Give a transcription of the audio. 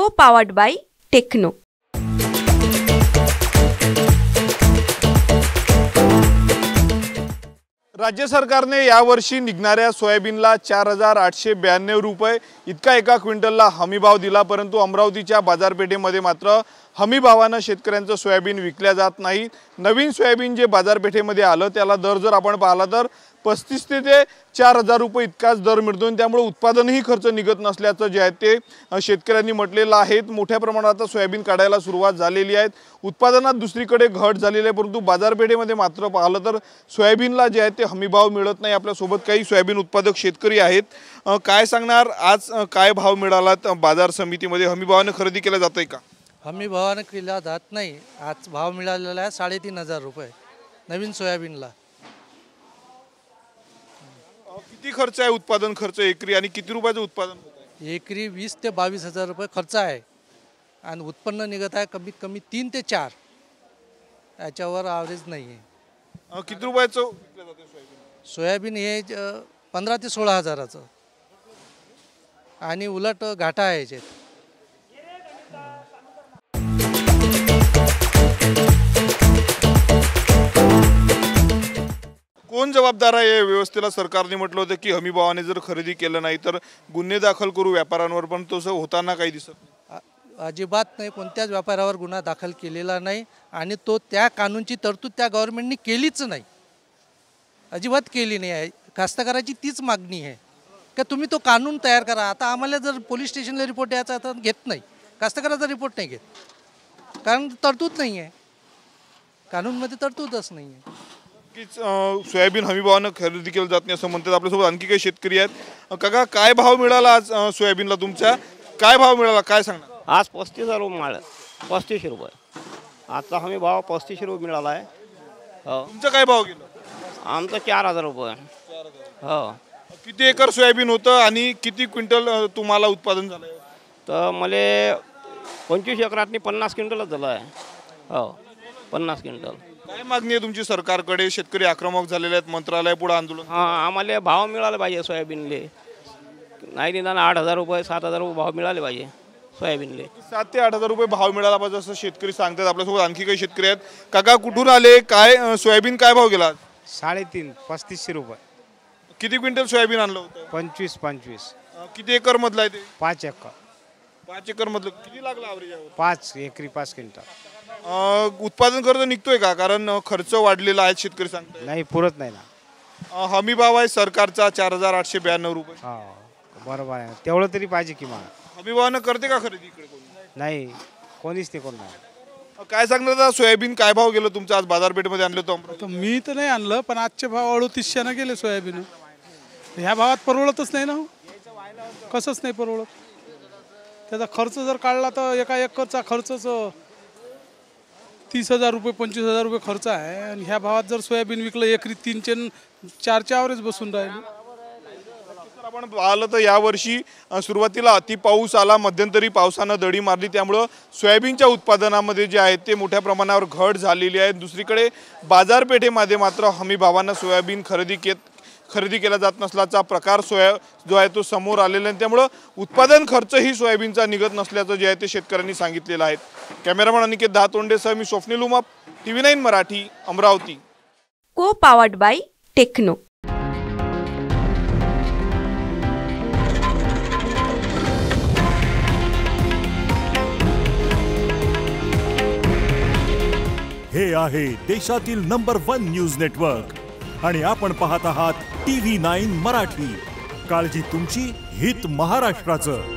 Co-powered by Techno. राज्य सरकारने यावर्षी निघणाऱ्या सोयाबीनला 4892 रुपये इतका एका क्विंटलला हमीभाव दिला, परंतु अमरावतीच्या बाजारपेठेमध्ये मात्र हमीभावाने शेतकऱ्यांचं सोयाबीन विकल्या जात नाही। नवीन सोयाबीन जे बाजारपेठेमध्ये आलं त्याला दर जर आपण पाहिला तर 35 ते 4000 रुपये इतकाच दर मिळतो। त्यामुळे उत्पादनही खर्च निघत नसल्याचं जे आहे ते शेतकऱ्यांनी म्हटलेलं आहे। मोठ्या प्रमाणात आता सोयाबीन काढायला सुरुवात झालेली आहे। उत्पादनात दुसरीकडे घट झालेली आहे, परंतु बाजारपेठेमध्ये मात्र पाहिलं तर सोयाबीनला जे आहे ते हमीभाव मिळत नाही। आपल्या सोबत काही सोयाबीन उत्पादक शेतकरी आहेत, काय सांगणार आज काय भाव मिळाला बाजार समितीमध्ये? हमीभावाने खरेदी केला जातंय का? हमीभावाने केला जात नाही। आज भाव मिळालेला आहे 3500 रुपये नवीन सोयाबीनला। किती खर्च आहे उत्पादन खर्च एकरी आणि किती रुपयाचं उत्पादन होत आहे? एकरी 20 ते 22,000 रुपये खर्च आहे आणि उत्पन्न निघत आहे कमीत कमी 3 ते 4, याच्यावर ॲव्हरेज नाही आहे। किती रुपयाचं विकलं जातं सोयाबीन सोयाबीन? हे 15 ते 16,000चं आणि उलट घाटा आहे याच्यात। कोण जबाबदार आहे या व्यवस्थेला? सरकारने म्हटलं होतं की हमीभावाने जर खरेदी केलं नाही तर गुन्हे दाखल करू व्यापाऱ्यांवर, पण तसं होताना काही दिसत नाही। अजिबात नाही, कोणत्याच व्यापाऱ्यावर गुन्हा दाखल केलेला नाही आणि तो त्या कानूनची तरतूद त्या गव्हर्नमेंटने केलीच नाही, अजिबात केली नाही आहे। कास्तकाराची तीच मागणी आहे का तुम्ही तो कानून तयार करा। आता आम्हाला जर पोलीस स्टेशनला रिपोर्ट द्यायचा तर घेत नाही, कास्तकाराचा रिपोर्ट नाही घेत, कारण तरतूद नाही आहे, कानूनमध्ये तरतूदच नाही आहे। सोयाबीन हमीभावाने खरेदी केलं जात नाही असं म्हणतात। आपल्यासोबत आणखी काही शेतकरी आहेत। काका, काय भाव मिळाला आज सोयाबीनला तुमच्या? काय भाव मिळाला काय सांगणार? आज 35,000 रुपये 35 रुपये आजचा हमी भाव 35 रुपये मिळाला आहे। हो, तुमचा काय भाव गेला? आमचा 4000 रुपये। हो, किती एकर सोयाबीन होतं आणि किती क्विंटल तुम्हाला उत्पादन झालं? तर मला 25 एकरातनी 50 क्विंटलच झालं आहे। हो, 50 क्विंटल। काय मागणी आहे तुमची सरकारकडे? शेतकरी आक्रमक झालेले आहेत, मंत्रालय पुढे आंदोलन। हां, आम्हाला भाव मिळाला पाहिजे सोयाबीनले, नाही निदान 8,000 रुपये 7,000 रुपये भाव मिळाले पाहिजे सोयाबीनले। 7 ते 8,000 रुपये भाव मिळाला पाहिजे असं शेतकरी सांगतात। आपल्यासोबत आणखी काही शेतकरी आहेत। काका, कुठून आले? काय सोयाबीन काय भाव गेला? 3.5 35 रुपये। किती क्विंटल सोयाबीन आणलं होतं? 25 किती एकर मधलं आहे ते? 5 एकर। 5 एकर मधलं किती लागला ॲव्हरेज? 5 एकरी 5 क्विंटल। उत्पादन खर्च निघतोय का? कारण खर्च वाढलेला आहे शेतकरी सांगतात। नाही, पुरत नाही ना। हमी भाव आहे सरकारचा 4892 रुपये। हो, बरोबर आहे, तेवढं तरी पाहिजे किमान। हमी भावानं करते का खरेदी इकडे कोणी? नाही, कोणीच नाही, कोण नाही। काय सांगणार आता? सोयाबीन काय भाव गेलं तुमचं आज बाजारपेठेमध्ये आणलं होतं? तर मी तर नाही आणलं, पण आजचे भाव 3800 गेले सोयाबीन। ह्या भावात परवडतच नाही ना, कसंच नाही परवडत। त्याचा खर्च जर काढला तर एका एकरचा खर्चच 30,000 रुपये 25,000 रुपये खर्च आहे आणि ह्या भावात जर सोयाबीन विकलं एकरी 3 ते 4 ॲव्हरेज बसून राहिले। आपण पाहिलं तर यावर्षी सुरुवातीला अति पाऊस आला, मध्यंतरी पावसानं दडी मारली, त्यामुळं सोयाबीनच्या उत्पादनामध्ये जे आहे ते मोठ्या प्रमाणावर घट झालेली आहे। दुसरीकडे बाजारपेठेमध्ये मात्र हमी भावानं सोयाबीन खरेदी केला जात नसल्याचा प्रकार जो आहे तो समोर आलेला आहे। त्यामुळे उत्पादन खर्चही सोयाबीनचा निघत नसल्याचं जे आहे ते शेतकऱ्यांनी सांगितलेलं आहे। कॅमेरामन अनिकेत दातोंडेसह मी Swapnil Umap, TV9 Marathi, Amravati. Co-powered by Techno. हे आहे देशातील नंबर 1 न्यूज नेटवर्क आणि आपण पाहत आहात TV9 मराठी। काळजी तुमची, हित महाराष्ट्राचं।